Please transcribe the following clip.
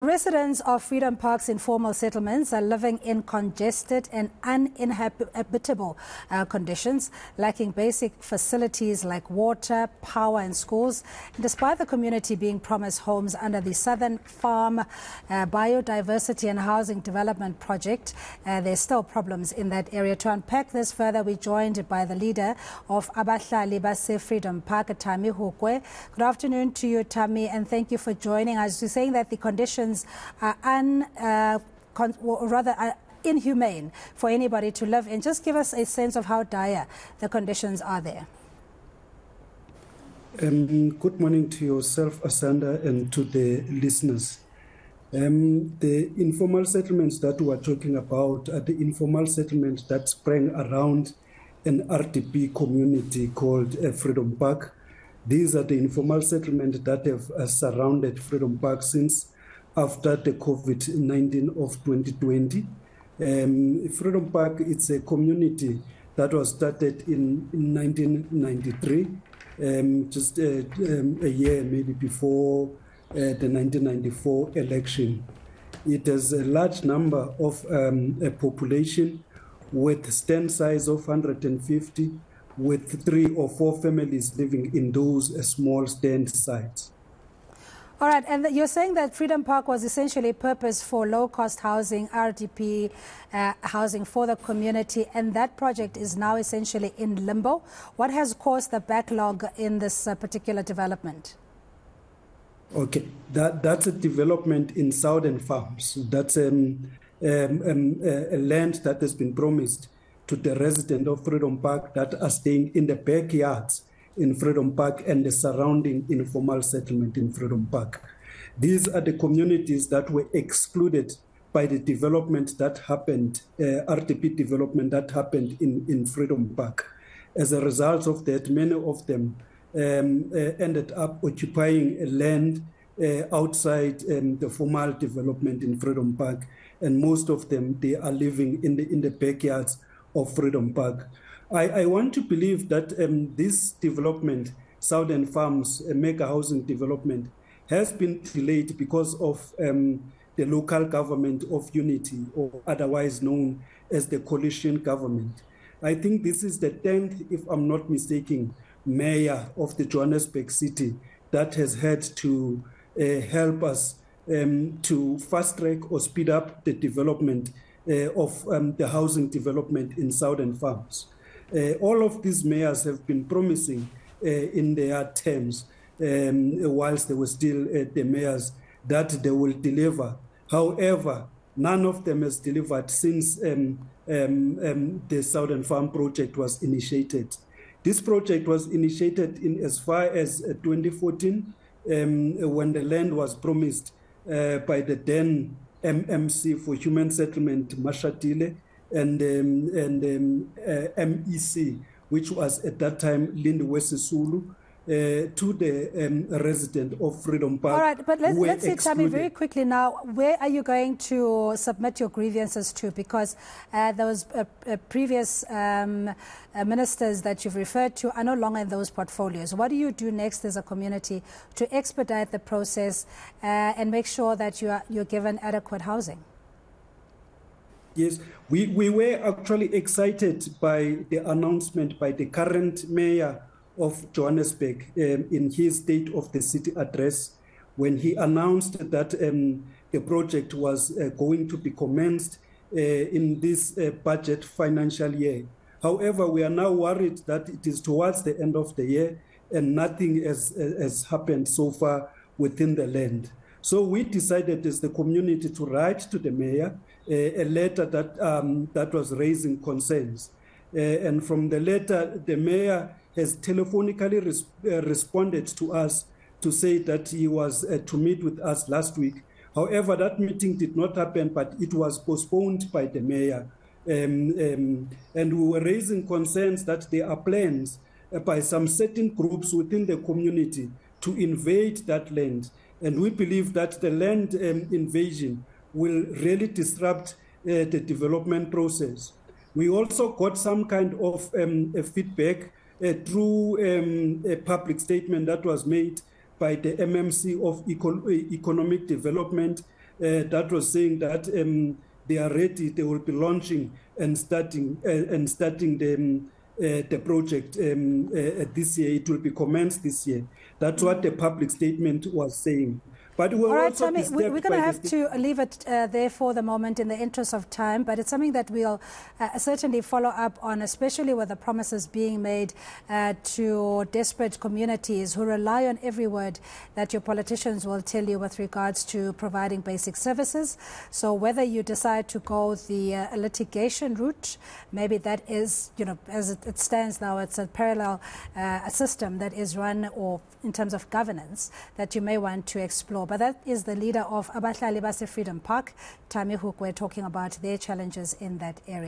Residents of Freedom Park's informal settlements are living in congested and uninhabitable conditions, lacking basic facilities like water, power and schools. And despite the community being promised homes under the Southern Farm Biodiversity and Housing Development Project, there's still problems in that area. To unpack this further, we're joined by the leader of Abahlali base Freedom Park, Thami Hukwe. Good afternoon to you, Thami, and thank you for joining us. You're saying that the conditions are inhumane for anybody to live in. Just give us a sense of how dire the conditions are there. Good morning to yourself, Asanda, and to the listeners. The informal settlements that we are talking about are the informal settlements that sprang around an RDP community called Freedom Park. These are the informal settlements that have surrounded Freedom Park since after the COVID-19 of 2020. Freedom Park, it's a community that was started in 1993, just a year maybe before the 1994 election. It has a large number of a population with stand size of 150, with 3 or 4 families living in those small stand sites. All right, and you're saying that Freedom Park was essentially purposed for low-cost housing, RDP housing for the community, and that project is now essentially in limbo. What has caused the backlog in this particular development? Okay, that's a development in Southern Farms. That's a land that has been promised to the residents of Freedom Park that are staying in the backyards in Freedom Park and the surrounding informal settlement in Freedom Park. These are the communities that were excluded by the development that happened, RDP development that happened in Freedom Park. As a result of that, many of them ended up occupying a land outside the formal development in Freedom Park, and most of them, they are living in the backyards of Freedom Park. I want to believe that this development, Southern Farms, mega housing development, has been delayed because of the local government of unity, or otherwise known as the coalition government. I think this is the 10th, if I'm not mistaken, mayor of the Johannesburg city that has had to help us to fast track or speed up the development of the housing development in Southern Farms. All of these mayors have been promising in their terms, whilst they were still the mayors, that they will deliver. However, none of them has delivered since the Southern Farm project was initiated. This project was initiated in as far as 2014, when the land was promised by the then MMC for Human Settlement, Mashatile, and MEC, which was at that time Lindiwe Sisulu, to the resident of Freedom Park. All right, but let's see, Thami, very quickly now, where are you going to submit your grievances to? Because those previous ministers that you've referred to are no longer in those portfolios. What do you do next as a community to expedite the process and make sure that you're given adequate housing? Yes, we were actually excited by the announcement by the current mayor of Johannesburg in his State of the City address, when he announced that the project was going to be commenced in this budget financial year. However, we are now worried that it is towards the end of the year and nothing has happened so far within the land. So we decided as the community to write to the mayor a letter that was raising concerns. And from the letter, the mayor has telephonically responded to us to say that he was to meet with us last week. However, that meeting did not happen, but it was postponed by the mayor. And we were raising concerns that there are plans by some certain groups within the community to invade that land. And we believe that the land invasion will really disrupt the development process. We also got some kind of feedback through a public statement that was made by the MMC of Economic Development, that was saying that they are ready, they will be launching and starting the project this year. It will be commenced this year. That's what the public statement was saying. But all right, Thami, we're going to have to leave it there for the moment in the interest of time, but it's something that we'll certainly follow up on, especially with the promises being made to desperate communities who rely on every word that your politicians will tell you with regards to providing basic services. So whether you decide to go the litigation route, maybe that is, you know, as it stands now, it's a parallel system that is run, or in terms of governance, that you may want to explore. But that is the leader of Abahlali Base Freedom Park, Thami Hukwe, talking about their challenges in that area.